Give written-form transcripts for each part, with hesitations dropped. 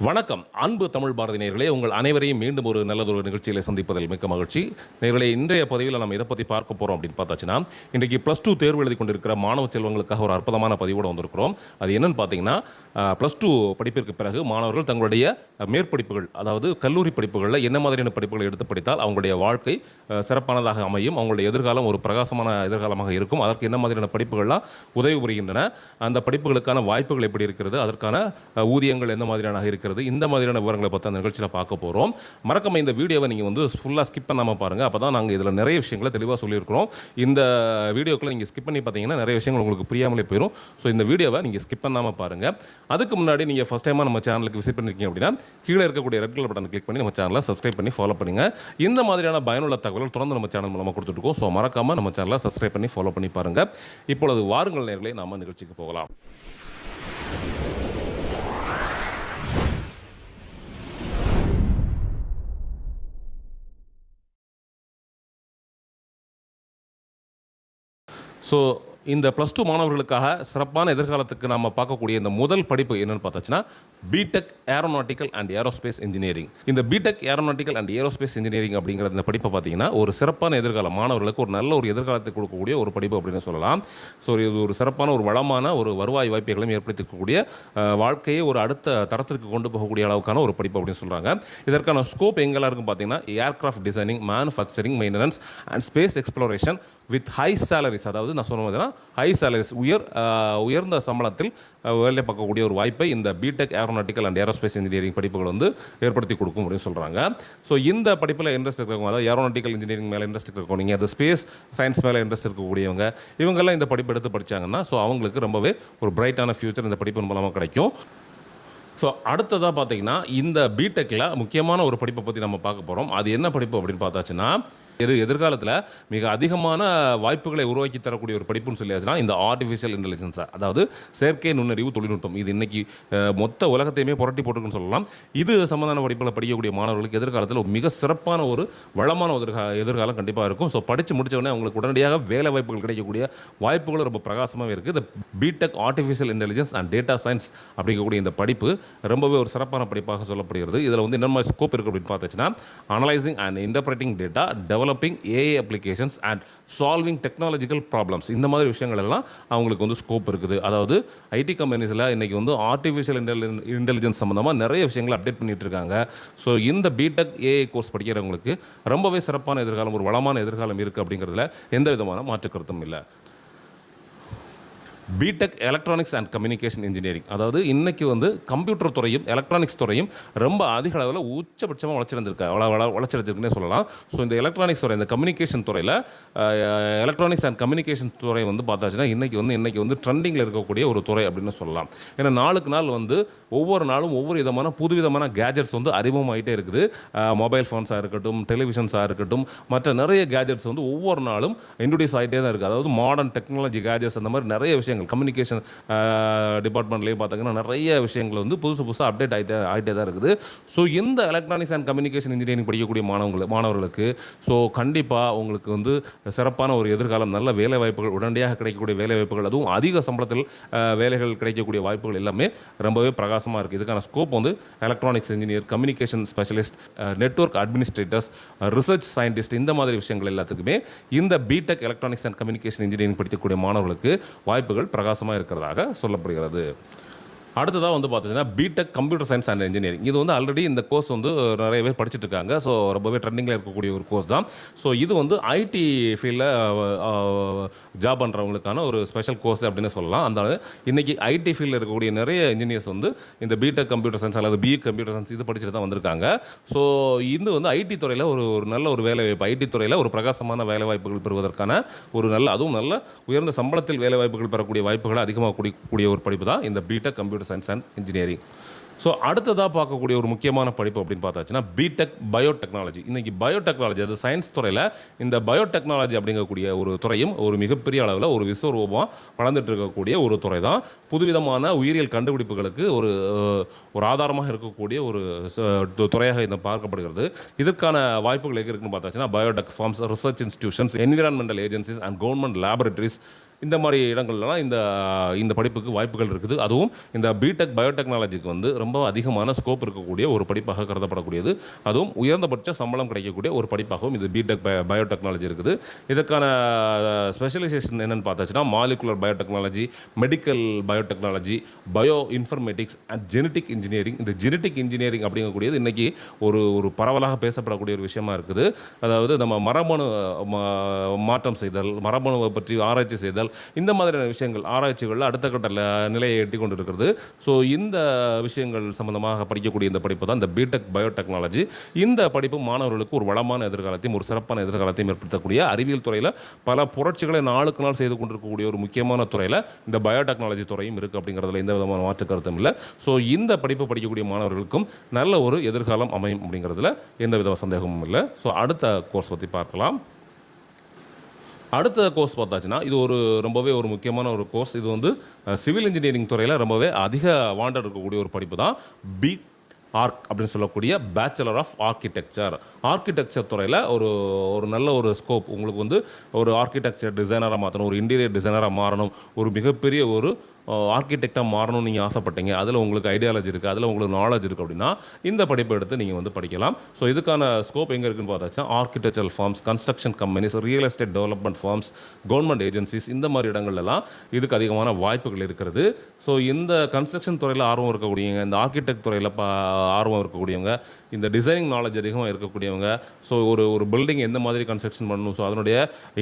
வணக்கம் அன்பு தமிழ் பாரதி நேயர்களே, உங்கள் அனைவரையும் மீண்டும் ஒரு நல்லதொரு நிகழ்ச்சியில் சந்திப்பதில் மிக்க மகிழ்ச்சி. நேயர்களே, இன்றைய பதிவில் நம்ம இதை பற்றி பார்க்க போகிறோம் அப்படின்னு பார்த்தாச்சுன்னா, இன்றைக்கு +2 தேர்வு எழுதி கொண்டிருக்கிற மாணவ செல்வங்களுக்காக ஒரு அற்புதமான பதிவோடு வந்திருக்கிறோம். அது என்னன்னு பார்த்தீங்கன்னா, +2 படிப்பிற்கு பிறகு மாணவர்கள் தங்களுடைய மேற்படிப்புகள், அதாவது கல்லூரி படிப்புகளில் என்ன மாதிரியான படிப்புகளை எடுத்து படித்தால் அவங்களுடைய வாழ்க்கை சிறப்பானதாக அமையும், அவங்களுடைய எதிர்காலம் ஒரு பிரகாசமான எதிர்காலமாக இருக்கும், அதற்கு என்ன மாதிரியான படிப்புகள்லாம் உதவி புரிகின்றன, அந்த படிப்புகளுக்கான வாய்ப்புகள் எப்படி இருக்கிறது, அதற்கான ஊதியங்கள் எந்த மாதிரியான இருக்கிறது, இந்த மாதிரியான விவரங்களை பற்றி அந்த நிகழ்ச்சியில் பார்க்க போகிறோம். மறக்காம இந்த வீடியோவை நீங்கள் வந்து ஃபுல்லாக ஸ்கிப் பண்ணாமல் பாருங்கள். அப்போ தான் நாங்கள் இதில் நிறைய விஷயங்களை தெளிவாக சொல்லியிருக்கிறோம். இந்த வீடியோக்களை நீங்கள் ஸ்கிப் பண்ணி பார்த்தீங்கன்னா நிறைய விஷயங்கள் உங்களுக்கு புரியாமலே போயிடும். ஸோ இந்த வீடியோவை நீங்கள் ஸ்கிப் பண்ணாமல் பாருங்கள். அதுக்கு முன்னாடி நீங்கள் ஃபஸ்ட் டைமாக நம்ம சேனலுக்கு விசிட் பண்ணியிருக்கீங்க அப்படின்னா கீழே இருக்கக்கூடிய ரெட் கலர் பட்டன் கிளிக் பண்ணி நம்ம சேனலை சப்ஸ்கிரைப் பண்ணி ஃபாலோ பண்ணுங்கள். இந்த மாதிரியான பயனுள்ள தகவல்கள் தொடர்ந்து நம்ம சேனல் மூலமாக கொடுத்துருக்கோம். ஸோ மறக்காமல் நம்ம சேனலை சப்ஸ்கிரைப் பண்ணி ஃபாலோ பண்ணி பாருங்கள். இப்பொழுது வாருங்கள் நேயர்களே, நாம் நிகழ்ச்சிக்கு போகலாம். ஸோ இந்த +2 மாணவர்களுக்காக சிறப்பான எதிர்காலத்துக்கு நம்ம பார்க்கக்கூடிய இந்த முதல் படிப்பு என்னென்னு பார்த்தாச்சுன்னா, B Tech aeronautical and aerospace engineering. இந்த B Tech aeronautical and aerospace engineering அப்படிங்கிற இந்த படிப்பை பார்த்தீங்கன்னா ஒரு சிறப்பான எதிர்காலம், மாணவர்களுக்கு ஒரு நல்ல ஒரு எதிர்காலத்தை கொடுக்கக்கூடிய ஒரு படிப்பு அப்படின்னு சொல்லலாம். ஸோ இது ஒரு சிறப்பான ஒரு வளமான ஒரு வருவாய் வாய்ப்புகளையும் ஏற்படுத்திக்கக்கூடிய, வாழ்க்கையை ஒரு அடுத்த தரத்திற்கு கொண்டு போகக்கூடிய அளவுக்கான ஒரு படிப்பு அப்படின்னு சொல்கிறாங்க. இதற்கான ஸ்கோப் எங்கெல்லாம் இருக்கும் பார்த்தீங்கன்னா, aircraft designing, manufacturing, maintenance and space exploration with high salaries. அதாவது நான் சொன்னதுன்னா ஹை சேலரிஸ், உயர்ந்த சம்பளத்தில் வேலை பார்க்கக்கூடிய ஒரு வாய்ப்பை இந்த B Tech aeronautical and aerospace engineering படிப்புகள் வந்து ஏற்படுத்தி கொடுக்கும் அப்படின்னு சொல்கிறாங்க. ஸோ இந்த படிப்பில் இன்ட்ரெஸ்ட் இருக்கிறவங்க, அதாவது ஏரோநாட்டிக்கல் இன்ஜினியரிங் மேலே இன்ட்ரெஸ்ட் இருக்கவங்க, நீங்கள் அது ஸ்பேஸ் சயின்ஸ் மேலே இன்ட்ரெஸ்ட் இருக்கக்கூடியவங்க, இவங்கெல்லாம் இந்த படிப்பு எடுத்து படித்தாங்கன்னா ஸோ அவங்களுக்கு ரொம்பவே ஒரு பிரைட்டான ஃபியூச்சர் இந்த படிப்பின் மூலமாக கிடைக்கும். ஸோ அடுத்ததாக பார்த்தீங்கன்னா, இந்த பிடெக்கில் முக்கியமான ஒரு படிப்பை பற்றி நம்ம பார்க்க போகிறோம். அது என்ன படிப்பு அப்படின்னு பார்த்தாச்சுன்னா, எதிர்காலத்தில் மிக அதிகமான வாய்ப்புகளை உருவாக்கி தரக்கூடிய ஒரு படிப்புன்னு சொல்லியாச்சுன்னா இந்த ஆர்டிஃபிஷியல் இன்டெலிஜென்ஸ், அதாவது செயற்கை நுண்ணறிவு தொழில்நுட்பம். இது இன்னைக்கு மொத்த உலகத்தையுமே புரட்டி போட்டுருக்குன்னு சொல்லலாம். இது சம்பந்தமான படிப்புகளை படிக்கக்கூடிய மாணவர்களுக்கு எதிர்காலத்தில் மிக சிறப்பான ஒரு வளமான ஒரு எதிர்காலம் கண்டிப்பாக இருக்கும். ஸோ படித்து முடித்தவொடனே அவங்களுக்கு உடனடியாக வேலை வாய்ப்புகள் கிடைக்கக்கூடிய வாய்ப்புகளும் ரொம்ப பிரகாசமாகவே இருக்குது. இந்த B Tech artificial intelligence and data science அப்படிங்கக்கூடிய இந்த படிப்பு ரொம்பவே ஒரு சிறப்பான படிப்பாக சொல்லப்படுகிறது. இதில் வந்து என்ன மாதிரி ஸ்கோப் இருக்குது அப்படின்னு பார்த்துச்சுன்னா, analysing and interpreting data, developing AI applications and solving technological problems, இந்த மாதிரி விஷயங்கள் எல்லாம் அவங்களுக்கு வந்து ஸ்கோப் இருக்குது. அதாவது ஐடி கம்பெனிஸில் இன்றைக்கி வந்து ஆர்டிஃபிஷியல் இன்டெலிஜென்ஸ் சம்மந்தமாக நிறைய விஷயங்களை அப்டேட் பண்ணிகிட்டு இருக்காங்க. ஸோ இந்த பிடெக் ஏஐ கோர்ஸ் படிக்கிறவங்களுக்கு ரொம்பவே சிறப்பான எதிர்காலம், ஒரு வளமான எதிர்காலம் இருக்குது அப்படிங்கிறதுல எந்த விதமான மாற்று கருத்தும் இல்லை. B Tech electronics and communication engineering, அதாவது இன்றைக்கி வந்து கம்ப்யூட்டர் துறையும் எலக்ட்ரானிக்ஸ் துறையும் ரொம்ப அதிக அளவில் உச்சபட்சமாக வளர்ச்சிருக்குன்னே சொல்லலாம். ஸோ இந்த எலக்ட்ரானிக்ஸ் துறை, இந்த கம்யூனிகேஷன் துறையில் எலக்ட்ரானிக்ஸ் அண்ட் கம்யூனிகேஷன் துறை வந்து பார்த்தாச்சுன்னா இன்றைக்கி வந்து ட்ரெண்டிங்கில் இருக்கக்கூடிய ஒரு துறை அப்படின்னு சொல்லலாம். ஏன்னா நாளுக்கு நாள் வந்து ஒவ்வொரு நாளும் ஒவ்வொரு விதமான புதுவிதமான கேஜெட்ஸ் வந்து அறிமுகமாகிட்டே இருக்குது. மொபைல் ஃபோன்ஸாக இருக்கட்டும், டெலிவிஷன்ஸாக இருக்கட்டும், மற்ற நிறைய கேஜெட்ஸ் வந்து ஒவ்வொரு நாளும் இன்ட்ரோடியூஸ் ஆகிட்டே தான் இருக்குது. அதாவது மாடர்ன் டெக்னாலஜி கேஜெட்ஸ், அந்த மாதிரி நிறைய விஷயங்கள் கம்யூனிகேஷன் டிபார்ட்மெண்ட்லேயே பார்த்தீங்கன்னா நிறைய விஷயங்கள் வந்து புதுசாக அப்டேட் ஆகிட்டே தான் இருக்குது. ஸோ இந்த எலக்ட்ரானிக்ஸ் அண்ட் கம்யூனிகேஷன் இன்ஜினியரிங் படிக்கக்கூடிய மாணவர்களுக்கு ஸோ கண்டிப்பாக உங்களுக்கு வந்து சிறப்பான ஒரு எதிர்காலம், நல்ல வேலை வாய்ப்புகள், உடனடியாக கிடைக்கக்கூடிய வேலை வாய்ப்புகள், அதுவும் அதிக சம்பளத்தில் வேலைகள் கிடைக்கக்கூடிய வாய்ப்புகள் எல்லாமே ரொம்பவே பிரகாசமாக இருக்குது. இதுக்கான ஸ்கோப் வந்து electronics engineer, communication specialist, network administrators, research scientist, இந்த மாதிரி விஷயங்கள் எல்லாத்துக்குமே இந்த B Tech electronics and communication engineering படிக்கக்கூடிய மாணவர்களுக்கு வாய்ப்புகள் பிரகாசமாக இருக்கிறதாக சொல்லப்படுகிறது. அடுத்ததாக வந்து பார்த்தீங்கன்னா B Tech computer science and engineering. இது வந்து ஆல்ரெடி இந்த கோர்ஸ் வந்து நிறைய பேர் படிச்சுட்டு இருக்காங்க. ஸோ ரொம்பவே ட்ரெண்டிங்கில் இருக்கக்கூடிய ஒரு கோர்ஸ் தான். ஸோ இது வந்து ஐடி ஃபீல்டில் ஜாப் பண்ணுறவங்களுக்கான ஒரு ஸ்பெஷல் கோர்ஸ் அப்படின்னு சொல்லலாம். அந்த இன்றைக்கி ஐடி ஃபீல்டில் இருக்கக்கூடிய நிறைய இன்ஜினியர்ஸ் வந்து இந்த பிடெக் கம்ப்யூட்டர் சயின்ஸ் அல்லது பிஇ கம்ப்யூட்டர் சயின்ஸ் இது படிச்சுட்டு தான் வந்திருக்காங்க. ஸோ இது வந்து ஐடி துறையில் ஒரு நல்ல ஒரு வேலை வாய்ப்பு, ஐடி துறையில் ஒரு பிரகாசமான வேலை வாய்ப்புகள் பெறுவதற்கான ஒரு அதுவும் நல்ல உயர்ந்த சம்பளத்தில் வேலை வாய்ப்புகள் பெறக்கூடிய வாய்ப்புகளை அதிகமாக கூடிய ஒரு படிப்பு தான் இந்த B Tech computer science and engineering. So அடுத்ததாக பார்க்கக்கூடிய ஒரு முக்கியமான படிப்பு அப்படின்னு பார்த்தாச்சுன்னா பிடெக் பயோடெக்னாலஜி. இன்றைக்கி பயோடெக்னாலஜி, அது சயின்ஸ் துறையில் இந்த பயோடெக்னாலஜி அப்படிங்கக்கூடிய ஒரு துறையும் ஒரு மிகப்பெரிய அளவில் ஒரு விஸ்வரூபமாக வளர்ந்துட்டு இருக்கக்கூடிய ஒரு துறை தான். புதுவிதமான உயிரியல் கண்டுபிடிப்புகளுக்கு ஒரு ஆதாரமாக இருக்கக்கூடிய ஒரு துறையாக இது பார்க்கப்படுகிறது. இதற்கான வாய்ப்புகள் எங்கே இருக்குன்னு பார்த்தாச்சுன்னா biotech firms, research institutions, environmental agencies and government laboratories, இந்த மாதிரி இடங்கள்லாம் இந்த இந்த படிப்புக்கு வாய்ப்புகள் இருக்குது. அதுவும் இந்த பிடெக் பயோடெக்னாலஜிக்கு வந்து ரொம்ப அதிகமான ஸ்கோப் இருக்கக்கூடிய ஒரு படிப்பாக கருதப்படக்கூடியது. அதுவும் உயர்ந்தபட்ச சம்பளம் கிடைக்கக்கூடிய ஒரு படிப்பாகவும் இது பிடெக் பயோடெக்னாலஜி இருக்குது. இதற்கான ஸ்பெஷலைசேஷன் என்னென்னு பார்த்தாச்சுன்னா molecular biotechnology, medical biotechnology, bioinformatics and genetic engineering. இந்த ஜெனட்டிக் இன்ஜினியரிங் அப்படிங்கக்கூடியது இன்றைக்கி ஒரு ஒரு பரவலாக பேசப்படக்கூடிய ஒரு விஷயமா இருக்குது. அதாவது நம்ம மரபணு மாற்றம் செய்தல், மரபணுவை பற்றி ஆராய்ச்சி செய்தல், இந்த மாதிரியான விஷயங்கள் ஆராய்ச்சிகளில் அடுத்த கட்ட நிலையை எட்டி கொண்டு இருக்கிறது. ஸோ இந்த விஷயங்கள் சம்பந்தமாக படிக்கக்கூடிய இந்த படிப்பு தான் இந்த பிடெக் பயோடெக்னாலஜி. இந்த படிப்பு மாணவர்களுக்கு ஒரு வளமான எதிர்காலத்தையும் ஒரு சிறப்பான எதிர்காலத்தையும் ஏற்படுத்தக்கூடிய அறிவியல் துறையில் பல புரட்சிகளை நாளுக்கு நாள் செய்து கொண்டிருக்கக்கூடிய ஒரு முக்கியமான துறையில் இந்த பயோடெக்னாலஜி துறையும் இருக்குது அப்படிங்கிறதுல எந்த விதமான மாற்று கருத்தும் இல்லை. ஸோ இந்த படிப்பு படிக்கக்கூடிய மாணவர்களுக்கும் நல்ல ஒரு எதிர்காலம் அமையும் அப்படிங்கிறதுல எந்த வித சந்தேகமும் இல்லை. ஸோ அடுத்த கோர்ஸ் பற்றி பார்க்கலாம். அடுத்த கோர்ஸ் பார்த்தாச்சுன்னா இது ரொம்பவே ஒரு முக்கியமான ஒரு கோர்ஸ். இது வந்து சிவில் இன்ஜினியரிங் துறையில் ரொம்பவே அதிக வாண்டட் இருக்கக்கூடிய ஒரு படிப்பு தான் ஆர்க் அப்படின்னு சொல்லக்கூடிய பேச்சுலர் ஆஃப் ஆர்கிடெக்சர் துறையில் ஒரு நல்ல ஒரு ஸ்கோப். உங்களுக்கு வந்து ஒரு ஆர்கிடெக்சர் டிசைனராக மாற்றணும், ஒரு இன்டீரியர் டிசைனராக மாறணும், ஒரு மிகப்பெரிய ஒரு ஆர்கிடெக்டாக மாறணும்னு நீங்கள் ஆசைப்பட்டீங்க, அதில் உங்களுக்கு ஐடியாலஜி இருக்குது, அதில் உங்களுக்கு நாலேஜ் இருக்குது அப்படின்னா இந்த படிப்பை எடுத்து நீங்கள் வந்து படிக்கலாம். ஸோ இதுக்கான ஸ்கோப் எங்கே இருக்குன்னு பார்த்தாச்சுன்னா architectural firms, construction companies, real estate development firms, government agencies, இந்த மாதிரி இடங்கள்லாம் இதுக்கு அதிகமான வாய்ப்புகள் இருக்கிறது. ஸோ இந்த கன்ஸ்ட்ரக்ஷன் துறையில் ஆர்வம் இருக்கக்கூடியவங்க, இந்த ஆர்கிடெக்ட் துறையில் ஆர்வம் இருக்கக்கூடியவங்க, இந்த டிசைனிங் நாலேஜ் அதிகமாக இருக்கக்கூடியவங்க, ஸோ ஒரு பில்டிங் எந்த மாதிரி கன்ஸ்ட்ரக்ஷன் பண்ணணும், ஸோ அதனுடைய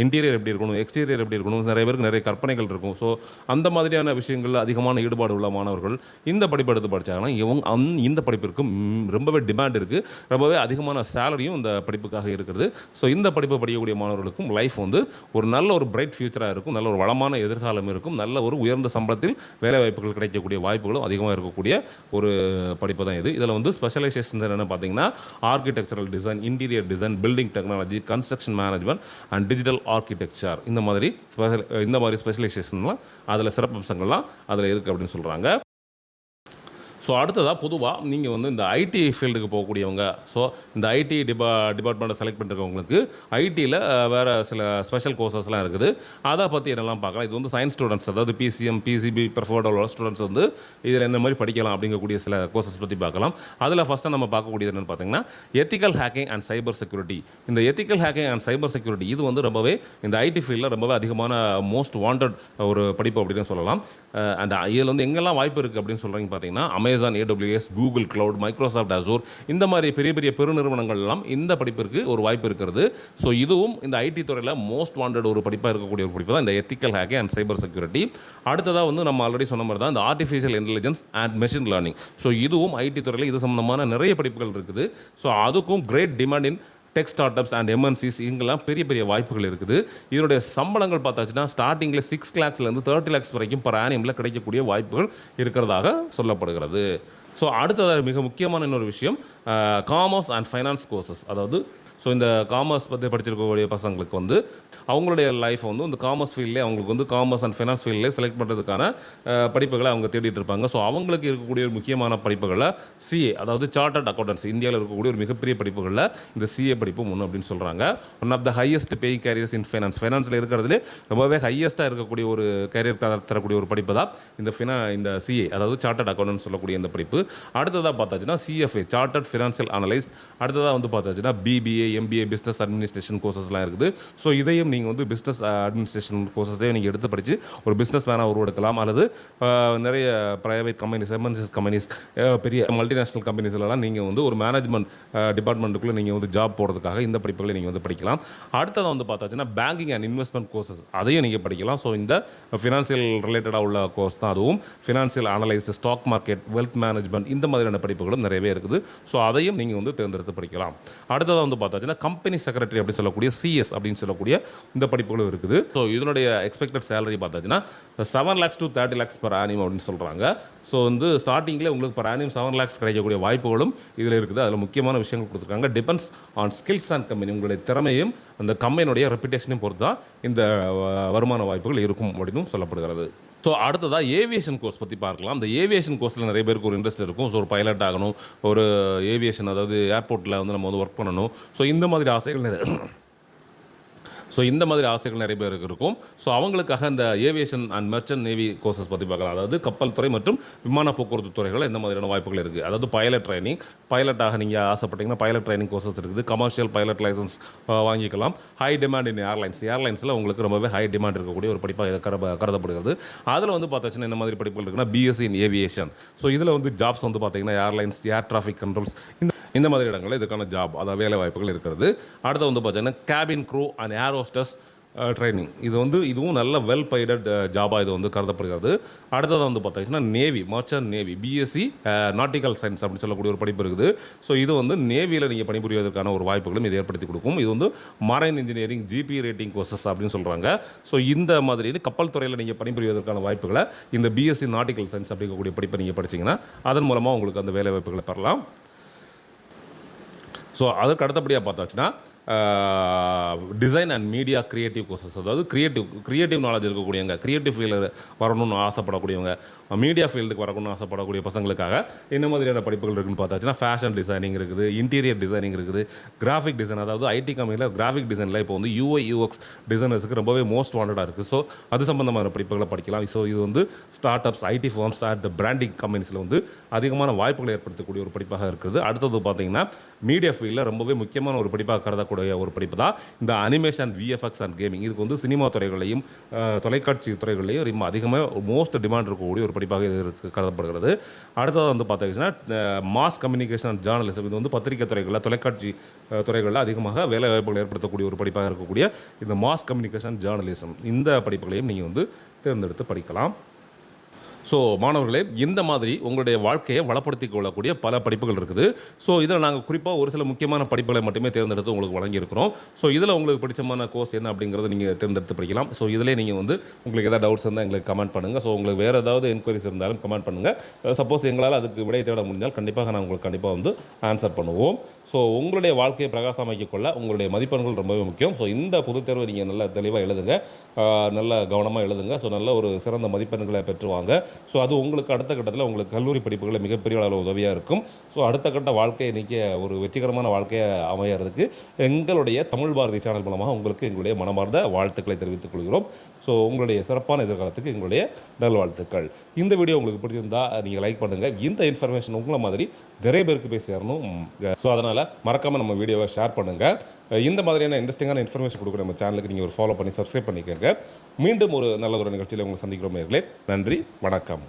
இன்டீரியர் எப்படி இருக்கணும், எக்ஸ்டீரியர் எப்படி இருக்கணும், நிறைய பேருக்கு நிறைய கற்பனைகள் இருக்கும். ஸோ அந்த மாதிரியான விஷயங்களில் அதிகமான ஈடுபாடு உள்ள மாணவர்கள் இந்த படிப்பு எடுத்து படித்தாங்கன்னா இந்த படிப்பிற்கு ரொம்பவே டிமாண்ட் இருக்குது, ரொம்பவே அதிகமான சேலரியும் இந்த படிப்புக்காக இருக்கிறது. ஸோ இந்த படிப்பை படிக்கக்கூடிய மாணவர்களுக்கும் லைஃப் வந்து ஒரு நல்ல ஒரு பிரைட் ஃபியூச்சராக இருக்கும், நல்ல ஒரு வளமான எதிர்காலம் இருக்கும், நல்ல ஒரு உயர்ந்த சம்பளத்தில் வேலைவாய்ப்புகள் கிடைக்கக்கூடிய வாய்ப்புகளும் அதிகமாக இருக்கக்கூடிய ஒரு படிப்பு தான் இது. இதில் வந்து ஸ்பெஷலைசேஷன் என்னென்னு பார்த்தீங்கன்னா architectural design, interior design, building technology, construction management and digital architecture, இந்த மாதிரி ஸ்பெஷலைசேஷன்லாம் அதில் சிறப்பம்சங்கள்லாம் அதில் இருக்குது அப்படின்னு சொல்கிறாங்க. ஸோ அடுத்ததாக பொதுவாக நீங்கள் வந்து இந்த ஐடி ஃபீல்டுக்கு போகக்கூடியவங்க, ஸோ இந்த ஐடி டிபார்ட்மெண்ட்டை செலக்ட் பண்ணிருக்கவங்களுக்கு ஐடியில் வேறு சில ஸ்பெஷல் கோர்சஸ்லாம் இருக்குது. அதை பற்றி என்னெல்லாம் பார்க்கலாம். இது வந்து சயின்ஸ் ஸ்டூடெண்ட்ஸ், அதாவது பிசிஎம், பிசிபி ப்ரிஃபர்டு உள்ள ஸ்டூடெண்ட்ஸ் வந்து இதில் இந்த மாதிரி படிக்கலாம் அப்படிங்கக்கூடிய சில கோர்சஸ் பற்றி பார்க்கலாம். அதில் ஃபஸ்ட்டு நம்ம பார்க்கக்கூடியது என்னென்னு பார்த்தீங்கன்னா ethical hacking and cyber security. இந்த ethical hacking and cyber security இது வந்து ரொம்பவே இந்த ஐடி ஃபீல்டில் ரொம்பவே அதிகமான மோஸ்ட் வாண்டட் ஒரு படிப்பு அப்படின்னு சொல்லலாம். அண்ட் இதில் வந்து எங்கெல்லாம் வாய்ப்பு இருக்குது அப்படின்னு சொல்கிறீங்க பார்த்தீங்கன்னா Amazon AWS, Google cloud, Microsoft Azure, இந்த மாதிரி பெரிய பெரிய பெருநிறுவனங்கள்லாம் இந்த படிப்பிற்கு ஒரு வாய்ப்பு இருக்கிறது. ஸோ இதுவும் இந்த ஐடி துறையில் மோஸ்ட் வாண்டட் ஒரு படிப்பாக இருக்கக்கூடிய ஒரு படிப்பு தான் இந்த ethical hacking and cyber security. அடுத்ததாக வந்து நம்ம ஆல்ரெடி சொன்ன மாதிரி தான் இந்த artificial intelligence and machine learning. So இதுவும் ஐடி துறையில் இது சம்பந்தமான நிறைய படிப்புகள் இருக்குது. ஸோ அதுக்கும் great demand in tech startups and MNCs, இங்கெல்லாம் பெரிய பெரிய வாய்ப்புகள் இருக்குது. இதனுடைய சம்பளங்கள் பார்த்தாச்சுன்னா ஸ்டார்டிங்கில் 6 lakhsலேருந்து 30 lakhs வரைக்கும் பர் ஆனியமில் கிடைக்கக்கூடிய வாய்ப்புகள் இருக்கிறதாக சொல்லப்படுகிறது. ஸோ அடுத்ததாக மிக முக்கியமான இன்னொரு விஷயம் காமர்ஸ் அண்ட் ஃபைனான்ஸ் கோர்சஸ். அதாவது ஸோ இந்த காமர்ஸ் பற்றி படிச்சிருக்கக்கூடிய பசங்களுக்கு வந்து அவங்களுடைய லைஃப்பை வந்து இந்த காமர்ஸ் ஃபீல்ட்லேயே அவங்களுக்கு வந்து காமர்ஸ் அண்ட் ஃபைனான்ஸ் ஃபீல்ட்லேயே செலக்ட் பண்ணுறதுக்கான படிப்புகளை அவங்க தேடிட்டு இருப்பாங்க. ஸோ அவங்களுக்கு இருக்கக்கூடிய ஒரு முக்கியமான படிப்புகளில் CA, அதாவது சார்ட்டர்ட் அக்கௌண்டன்சி, இந்தியாவில் இருக்கக்கூடிய ஒரு மிகப்பெரிய படிப்புகளில் இந்த CA படிப்பும் ஒன்று அப்படின்னு சொல்கிறாங்க. One of the highest paying careers in ஃபைனான்ஸில் இருக்கிறதுலே ரொம்பவே ஹையஸ்ட்டாக இருக்கக்கூடிய ஒரு கேரியர் தரக்கூடிய ஒரு படிப்பு தான் இந்த CA, அதாவது சார்ட்டர்ட் அக்கௌண்டன்ஸ் சொல்லக்கூடிய இந்த படிப்பு. அடுத்ததாக பார்த்தாச்சுன்னா CFA, சார்ட்டர்ட் ஃபினான்ஷியல் அனலைஸ்ட். அடுத்ததாக வந்து பார்த்தாச்சுன்னா BBA, MBA, பிஸ்னஸ் அட்மினிஸ்ட்ரேஷன் கோர்சஸ்லாம் இருக்குது. ஸோ இதையும் நீங்கள் வந்து பிஸ்னஸ் அட்மினிஸ்ட்ரேஷன் கோர்சஸையும் நீங்கள் எடுத்து படித்து ஒரு பிஸ்னஸ் மேனாக உருவெடுக்கலாம். அல்லது நிறைய ப்ரைவேட் கம்பெனிஸ், MNCs கம்பெனிஸ், பெரிய மல்டிநேஷ்னல் கம்பெனிஸ்லாம் நீங்கள் வந்து ஒரு மேனேஜ்மெண்ட் டிபார்ட்மெண்ட்டுக்குள்ளே நீங்கள் வந்து ஜாப் போகிறதுக்காக இந்த படிப்புகளை நீங்கள் வந்து படிக்கலாம். அடுத்ததாக வந்து பார்த்தாச்சுன்னா பேங்கிங் அண்ட் இன்வெஸ்ட்மெண்ட் கோர்சஸ், அதையும் நீங்கள் படிக்கலாம். ஸோ இந்த ஃபினான்சியல் ரிலேட்டடாக உள்ள கோர்ஸ் தான் அதுவும். Financial analyse, stock market, wealth management, இந்த மாதிரியான படிப்புகளும் நிறையவே இருக்குது. ஸோ அதையும் நீங்கள் வந்து தேர்ந்தெடுத்து படிக்கலாம். அடுத்ததாக வந்து பார்த்தாச்சுன்னா கம்பெனி செக்ரட்டரி அப்படி சொல்லக்கூடிய CS அப்படின்னு சொல்லக்கூடிய இந்த படிப்புகளும் இருக்குது. ஸோ இதனுடைய expected salary பார்த்தாச்சுன்னா 7 lakhs to 30 lakhs per annum அப்படின்னு சொல்கிறாங்க. ஸோ வந்து ஸ்டார்டிங்கில் உங்களுக்கு per annum 7 lakhs கிடைக்கக்கூடிய வாய்ப்புகளும் இதில் இருக்குது. அதில் முக்கியமான விஷயங்கள் கொடுத்துருக்காங்க. Depends on skills and company, உங்களுடைய திறமையும் அந்த கம்பெனியுடைய ரெப்புடேஷனையும் பொறுத்து தான் இந்த வருமான வாய்ப்புகள் இருக்கும் அப்படின்னு சொல்லப்படுகிறது. ஸோ அடுத்ததாக ஏவியேஷன் கோர்ஸ் பற்றி பார்க்கலாம். இந்த ஏவியேஷன் கோர்ஸில் நிறைய பேருக்கு ஒரு இன்ட்ரெஸ்ட் இருக்கும். ஸோ ஒரு பைலட் ஆகணும், ஒரு ஏவியேஷன், அதாவது ஏர்போர்ட்டில் வந்து நம்ம வந்து ஒர்க் பண்ணணும். ஸோ இந்த மாதிரி ஆசைகள் ஸோ இந்த மாதிரி ஆசைகள் நிறைய பேருக்கு இருக்கும். ஸோ அவங்களுக்காக இந்த aviation and merchant navy courses பற்றி பார்க்கலாம். அதாவது கப்பல் துறை மற்றும் விமான போக்குவரத்து துறைகளில் இந்த மாதிரியான வாய்ப்புகள் இருக்குது. அதாவது பைலட் ட்ரைனிங், பைலட்டாக நீங்கள் ஆசைப்பட்டீங்கன்னா பைலட் ட்ரைனிங் கோர்சஸ் இருக்குது. கமர்ஷியல் பைலட் லைசன்ஸ் வாங்கிக்கலாம். ஹை டிமாண்ட் இன் ஏர்லைன்ஸில் உங்களுக்கு ரொம்பவே ஹை டிமாண்ட் இருக்கக்கூடிய ஒரு படிப்பாக இதை கருதப்படுகிறது. அதில் வந்து பார்த்தாச்சுன்னா என்ன மாதிரி படிப்புகள் இருக்குன்னா பிஎஸ்சி இன் ஏவியேஷன். ஸோ இதில் வந்து ஜாப்ஸ் வந்து பார்த்தீங்கன்னா ஏர்லைன்ஸ், ஏர் டிராஃபிக் கண்ட்ரோல்ஸ், இந்த மாதிரி இடங்களில் இதுக்கான ஜாப், அதாவது வேலை வாய்ப்புகள் இருக்கிறது. அடுத்து வந்து பார்த்தீங்கன்னா cabin crew and air hostess training. இதுவும் நல்ல வெல் பெய்டட் ஜாபாக இது வந்து கருதப்படுகிறது. அடுத்தது வந்து பார்த்தீங்கன்னா navy, merchant navy, BSc nautical science அப்படின்னு சொல்லக்கூடிய ஒரு படிப்பு இருக்குது. ஸோ இது வந்து நேவியில் நீங்கள் பணிபுரிவதற்கான ஒரு வாய்ப்புகளும் இது ஏற்படுத்தி கொடுக்கும். இது வந்து marine engineering GB rating courses அப்படின்னு சொல்கிறாங்க. ஸோ இந்த மாதிரி கப்பல் துறையில் நீங்கள் பணிபுரிவதற்கான வாய்ப்புகளை இந்த பிஎஸ்சி நாட்டிக்கல் சயின்ஸ் அப்படிங்கக்கூடிய படிப்பை நீங்கள் படிச்சிங்கன்னா அதன் மூலமாக உங்களுக்கு அந்த வேலை வாய்ப்புகளை பெறலாம். ஸோ அதுக்கு அடுத்தபடியாக பார்த்தாச்சுன்னா design and media creative courses. அதாவது கிரியேட்டிவ் நாலேஜ் இருக்கக்கூடியவங்க, கிரியேட்டிவ் ஃபீல்டில் வரணும்னு ஆசைப்படக்கூடியவங்க, மீடியா ஃபீல்டுக்கு வரணும்னு ஆசைப்படக்கூடிய பசங்களுக்காக என்ன மாதிரியான படிப்புகள் இருக்குன்னு பார்த்தாச்சுன்னா ஃபேஷன் டிசைனிங் இருக்குது, இன்டீரியர் டிசைனிங் இருக்குது, கிராஃபிக் டிசைன். அதாவது ஐடி கம்பெனியில் கிராஃபிக் டிசைனில் இப்போ வந்து யூஐ யூஎக்ஸ் டிசைனர்ஸுக்கு ரொம்பவே மோஸ்ட் வாண்டடாக இருக்குது. ஸோ அது சம்பந்தமான படிப்புகளை படிக்கலாம். ஸோ இது வந்து startups, IT firms and branding கம்பெனிஸில் வந்து அதிகமான வாய்ப்புகளை ஏற்படுத்தக்கூடிய ஒரு படிப்பாக இருக்குது. அடுத்தது பார்த்தீங்கன்னா மீடியா ஃபீல்டில் ரொம்பவே முக்கியமான ஒரு படிப்பாக கருதக்கூடிய ஒரு படிப்பு தான் இந்த அனிமேஷன், விஎஃப்எக்ஸ் அண்ட் கேமிங். இதுக்கு வந்து சினிமா துறைகளையும் தொலைக்காட்சி துறைகளையும் ரொம்ப அதிகமாக மோஸ்ட் டிமாண்ட் இருக்கக்கூடிய ஒரு படிப்பாக இது கருதப்படுகிறது. அடுத்தது வந்து பார்த்தீங்கன்னா மாஸ் கம்யூனிகேஷன் அண்ட் ஜேர்னலிசம். இது வந்து பத்திரிகை துறைகளில், தொலைக்காட்சி துறைகளில் அதிகமாக வேலை வாய்ப்புகள் ஏற்படுத்தக்கூடிய ஒரு படிப்பாக இருக்கக்கூடிய இந்த மாஸ் கம்யூனிகேஷன் ஜேர்னலிசம், இந்த படிப்புகளையும் நீங்கள் வந்து தேர்ந்தெடுத்து படிக்கலாம். ஸோ மாணவர்களே, இந்த மாதிரி உங்களுடைய வாழ்க்கையை வளப்படுத்திக் கொள்ளக்கூடிய பல படிப்புகள் இருக்குது. ஸோ இதில் நாங்கள் குறிப்பாக ஒரு சில முக்கியமான படிப்புகளை மட்டுமே தேர்ந்தெடுத்து உங்களுக்கு வழங்கியிருக்கிறோம். ஸோ இதில் உங்களுக்கு பிடிச்சமான கோர்ஸ் என்ன அப்படிங்கிறத நீங்கள் தேர்ந்தெடுத்து படிக்கலாம். ஸோ இதிலே நீங்கள் வந்து உங்களுக்கு எதாவது டவுட்ஸ் இருந்தால் எங்களுக்கு கமெண்ட் பண்ணுங்கள். ஸோ உங்களுக்கு வேறு ஏதாவது என்கொயரிஸ் இருந்தாலும் கமெண்ட் பண்ணுங்கள். சப்போஸ் எங்களால் அதுக்கு விடை தேட முடிஞ்சால் கண்டிப்பாக நான் உங்களுக்கு கண்டிப்பாக வந்து ஆன்சர் பண்ணுவோம். ஸோ உங்களுடைய வாழ்க்கையை பிரகாசமாக்கிக் கொள்ள உங்களுடைய மதிப்பெண்கள் ரொம்பவே முக்கியம். ஸோ இந்த பொதுத் தேர்வை நீங்கள் நல்லா தெளிவாக எழுதுங்க, நல்ல கவனமாக எழுதுங்க. ஸோ நல்ல ஒரு சிறந்த மதிப்பெண்களை பெற்றுவாங்க. ஸோ அது உங்களுக்கு அடுத்த கட்டத்தில் உங்களுக்கு கல்லூரி படிப்புகளில் மிகப்பெரிய அளவில் உதவியாக இருக்கும். ஸோ அடுத்த கட்ட வாழ்க்கையை இன்றைக்கி ஒரு வெற்றிகரமான வாழ்க்கையை அமையறதுக்கு எங்களுடைய தமிழ் பாரதி சேனல் மூலமாக உங்களுக்கு எங்களுடைய மனமார்ந்த வாழ்த்துக்களை தெரிவித்துக் கொள்கிறோம். ஸோ உங்களுடைய சிறப்பான எதிர்காலத்துக்கு எங்களுடைய நல்வாழ்த்துக்கள். இந்த வீடியோ உங்களுக்கு பிடிச்சிருந்தா நீங்கள் லைக் பண்ணுங்கள். இந்த இன்ஃபர்மேஷன் உங்களை மாதிரி நிறைய பேருக்கு போய் சேரணும். ஸோ அதனால் மறக்காமல் நம்ம வீடியோவை ஷேர் பண்ணுங்கள். இந்த மாதிரியான இன்ட்ரெஸ்டிங்கான இன்ஃபர்மேஷன் கொடுக்குற நம்ம சேனலுக்கு நீங்கள் ஒரு ஃபாலோ பண்ணி சப்ஸ்கிரைப் பண்ணிக்கோங்க. மீண்டும் ஒரு நல்ல ஒரு நிகழ்ச்சியில் உங்களை சந்திக்கிறோம் நேயர்களே. நன்றி, வணக்கம்.